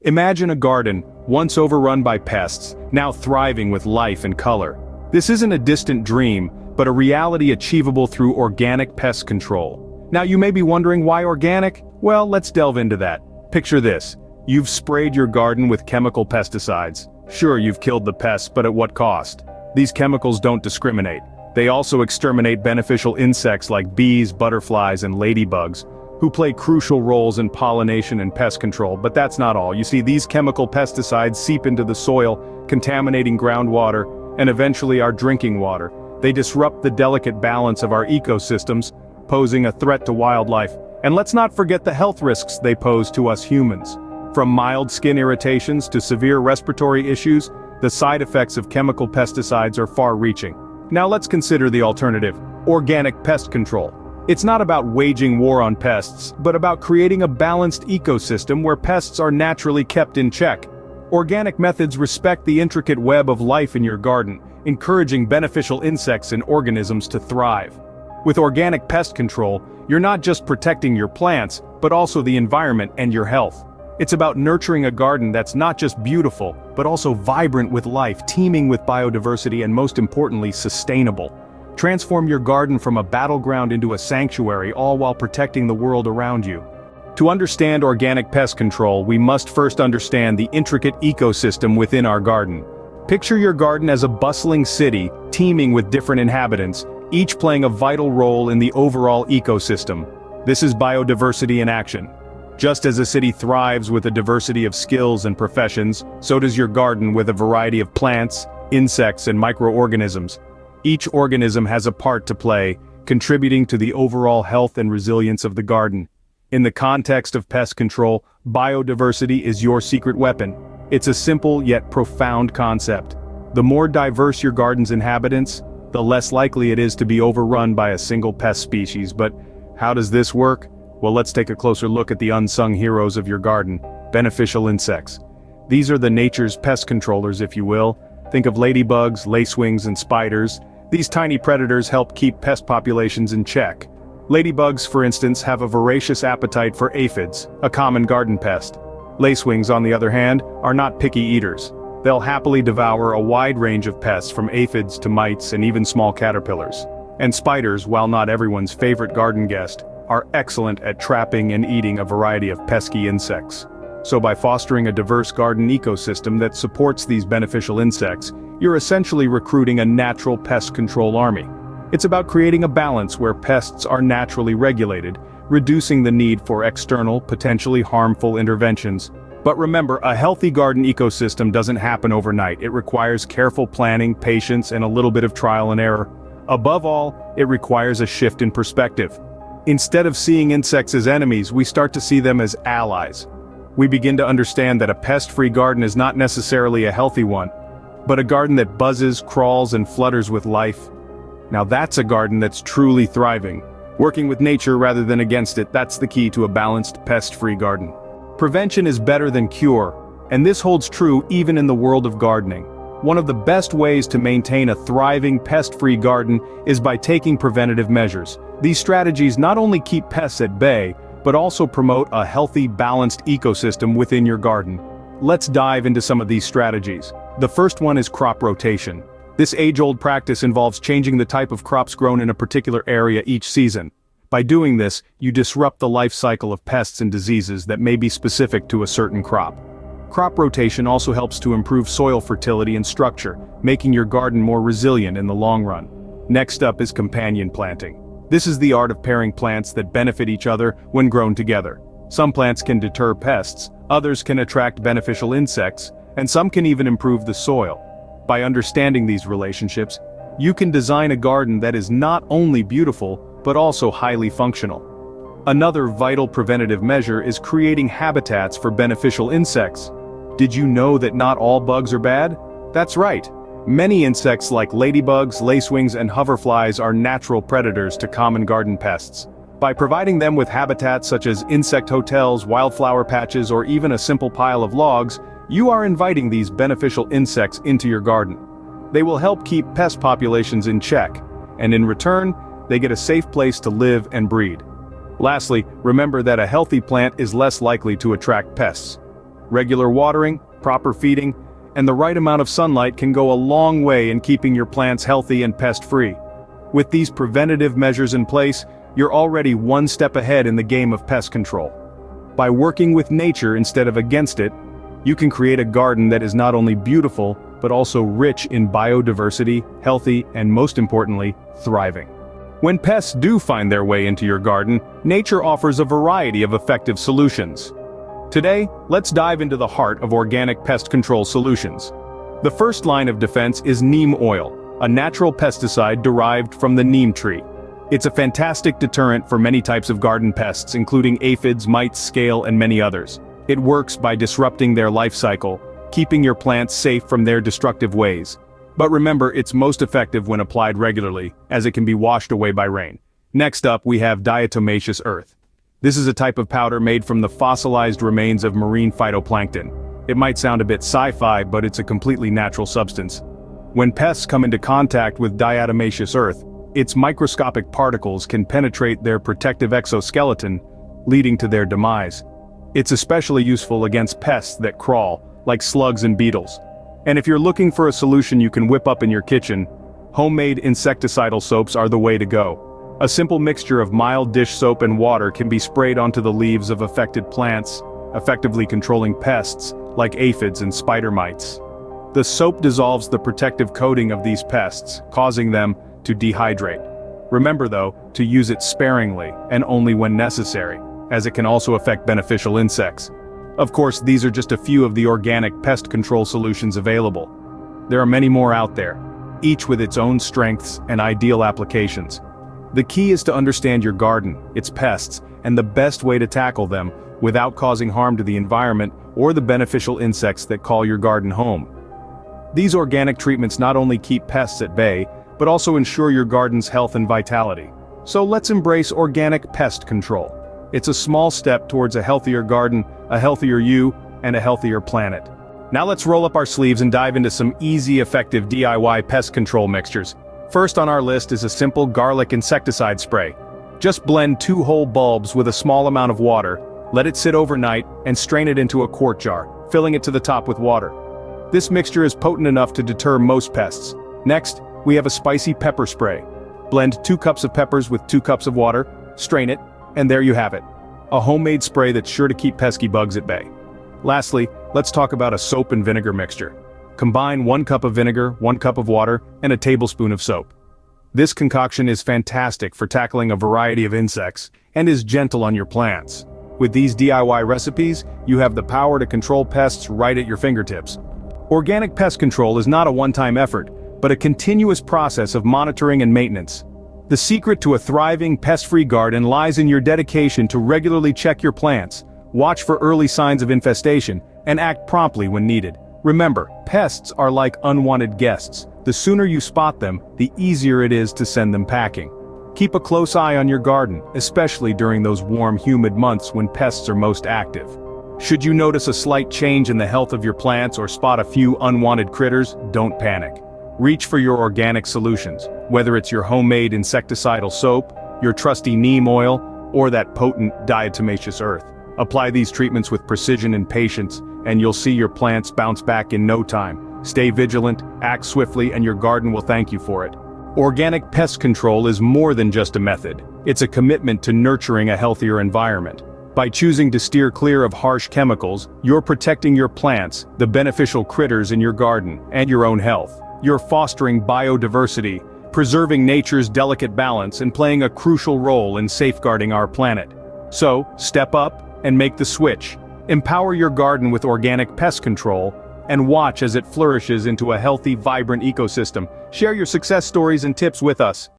Imagine a garden, once overrun by pests, now thriving with life and color. This isn't a distant dream, but a reality achievable through organic pest control. Now you may be wondering why organic? Well, let's delve into that. Picture this. You've sprayed your garden with chemical pesticides. Sure, you've killed the pests, but at what cost? These chemicals don't discriminate. They also exterminate beneficial insects like bees, butterflies, and ladybugs, who play crucial roles in pollination and pest control. But that's not all. You see, these chemical pesticides seep into the soil, contaminating groundwater, and eventually our drinking water. They disrupt the delicate balance of our ecosystems, posing a threat to wildlife. And let's not forget the health risks they pose to us humans. From mild skin irritations to severe respiratory issues, the side effects of chemical pesticides are far-reaching. Now let's consider the alternative: organic pest control. It's not about waging war on pests, but about creating a balanced ecosystem where pests are naturally kept in check. Organic methods respect the intricate web of life in your garden, encouraging beneficial insects and organisms to thrive. With organic pest control, you're not just protecting your plants, but also the environment and your health. It's about nurturing a garden that's not just beautiful, but also vibrant with life, teeming with biodiversity, and most importantly, sustainable. Transform your garden from a battleground into a sanctuary, all while protecting the world around you. To understand organic pest control, we must first understand the intricate ecosystem within our garden. Picture your garden as a bustling city, teeming with different inhabitants, each playing a vital role in the overall ecosystem. This is biodiversity in action. Just as a city thrives with a diversity of skills and professions, so does your garden with a variety of plants, insects, and microorganisms. Each organism has a part to play, contributing to the overall health and resilience of the garden. In the context of pest control, biodiversity is your secret weapon. It's a simple yet profound concept. The more diverse your garden's inhabitants, the less likely it is to be overrun by a single pest species. But how does this work? Well, let's take a closer look at the unsung heroes of your garden: beneficial insects. These are the nature's pest controllers, if you will. Think of ladybugs, lacewings, and spiders. These tiny predators help keep pest populations in check. Ladybugs, for instance, have a voracious appetite for aphids, a common garden pest. Lacewings, on the other hand, are not picky eaters. They'll happily devour a wide range of pests, from aphids to mites and even small caterpillars. And spiders, while not everyone's favorite garden guest, are excellent at trapping and eating a variety of pesky insects. So by fostering a diverse garden ecosystem that supports these beneficial insects, you're essentially recruiting a natural pest control army. It's about creating a balance where pests are naturally regulated, reducing the need for external, potentially harmful interventions. But remember, a healthy garden ecosystem doesn't happen overnight. It requires careful planning, patience, and a little bit of trial and error. Above all, it requires a shift in perspective. Instead of seeing insects as enemies, we start to see them as allies. We begin to understand that a pest-free garden is not necessarily a healthy one, but a garden that buzzes, crawls, and flutters with life. Now that's a garden that's truly thriving. Working with nature rather than against it, that's the key to a balanced, pest-free garden. Prevention is better than cure, and this holds true even in the world of gardening. One of the best ways to maintain a thriving, pest-free garden is by taking preventative measures. These strategies not only keep pests at bay, but also promote a healthy, balanced ecosystem within your garden. Let's dive into some of these strategies. The first one is crop rotation. This age-old practice involves changing the type of crops grown in a particular area each season. By doing this, you disrupt the life cycle of pests and diseases that may be specific to a certain crop. Crop rotation also helps to improve soil fertility and structure, making your garden more resilient in the long run. Next up is companion planting. This is the art of pairing plants that benefit each other when grown together. Some plants can deter pests, others can attract beneficial insects, and some can even improve the soil. By understanding these relationships, you can design a garden that is not only beautiful, but also highly functional. Another vital preventative measure is creating habitats for beneficial insects. Did you know that not all bugs are bad? That's right. Many insects like ladybugs, lacewings, and hoverflies are natural predators to common garden pests. By providing them with habitats such as insect hotels, wildflower patches, or even a simple pile of logs, you are inviting these beneficial insects into your garden. They will help keep pest populations in check, and in return, they get a safe place to live and breed. Lastly, remember that a healthy plant is less likely to attract pests. Regular watering, proper feeding, and the right amount of sunlight can go a long way in keeping your plants healthy and pest-free. With these preventative measures in place, you're already one step ahead in the game of pest control. By working with nature instead of against it, you can create a garden that is not only beautiful, but also rich in biodiversity, healthy, and most importantly, thriving. When pests do find their way into your garden, nature offers a variety of effective solutions. Today, let's dive into the heart of organic pest control solutions. The first line of defense is neem oil, a natural pesticide derived from the neem tree. It's a fantastic deterrent for many types of garden pests, including aphids, mites, scale, and many others. It works by disrupting their life cycle, keeping your plants safe from their destructive ways. But remember, it's most effective when applied regularly, as it can be washed away by rain. Next up, we have diatomaceous earth. This is a type of powder made from the fossilized remains of marine phytoplankton. It might sound a bit sci-fi, but it's a completely natural substance. When pests come into contact with diatomaceous earth, its microscopic particles can penetrate their protective exoskeleton, leading to their demise. It's especially useful against pests that crawl, like slugs and beetles. And if you're looking for a solution you can whip up in your kitchen, homemade insecticidal soaps are the way to go. A simple mixture of mild dish soap and water can be sprayed onto the leaves of affected plants, effectively controlling pests, like aphids and spider mites. The soap dissolves the protective coating of these pests, causing them to dehydrate. Remember though, to use it sparingly, and only when necessary, as it can also affect beneficial insects. Of course, these are just a few of the organic pest control solutions available. There are many more out there, each with its own strengths and ideal applications. The key is to understand your garden, its pests, and the best way to tackle them without causing harm to the environment or the beneficial insects that call your garden home. These organic treatments not only keep pests at bay, but also ensure your garden's health and vitality. So let's embrace organic pest control. It's a small step towards a healthier garden, a healthier you, and a healthier planet. Now let's roll up our sleeves and dive into some easy, effective DIY pest control mixtures. First on our list is a simple garlic insecticide spray. Just blend 2 whole bulbs with a small amount of water, let it sit overnight, and strain it into a quart jar, filling it to the top with water. This mixture is potent enough to deter most pests. Next, we have a spicy pepper spray. Blend 2 cups of peppers with 2 cups of water, strain it, and there you have it. A homemade spray that's sure to keep pesky bugs at bay. Lastly, let's talk about a soap and vinegar mixture. Combine 1 cup of vinegar, 1 cup of water, and a tablespoon of soap. This concoction is fantastic for tackling a variety of insects, and is gentle on your plants. With these DIY recipes, you have the power to control pests right at your fingertips. Organic pest control is not a one-time effort, but a continuous process of monitoring and maintenance. The secret to a thriving, pest-free garden lies in your dedication to regularly check your plants, watch for early signs of infestation, and act promptly when needed. Remember, pests are like unwanted guests. The sooner you spot them, the easier it is to send them packing. Keep a close eye on your garden, especially during those warm, humid months when pests are most active. Should you notice a slight change in the health of your plants or spot a few unwanted critters, don't panic. Reach for your organic solutions, whether it's your homemade insecticidal soap, your trusty neem oil, or that potent diatomaceous earth. Apply these treatments with precision and patience, and you'll see your plants bounce back in no time. Stay vigilant, act swiftly, and your garden will thank you for it. Organic pest control is more than just a method. It's a commitment to nurturing a healthier environment. By choosing to steer clear of harsh chemicals, you're protecting your plants, the beneficial critters in your garden, and your own health. You're fostering biodiversity, preserving nature's delicate balance, and playing a crucial role in safeguarding our planet. So, step up and make the switch. Empower your garden with organic pest control, and watch as it flourishes into a healthy, vibrant ecosystem. Share your success stories and tips with us.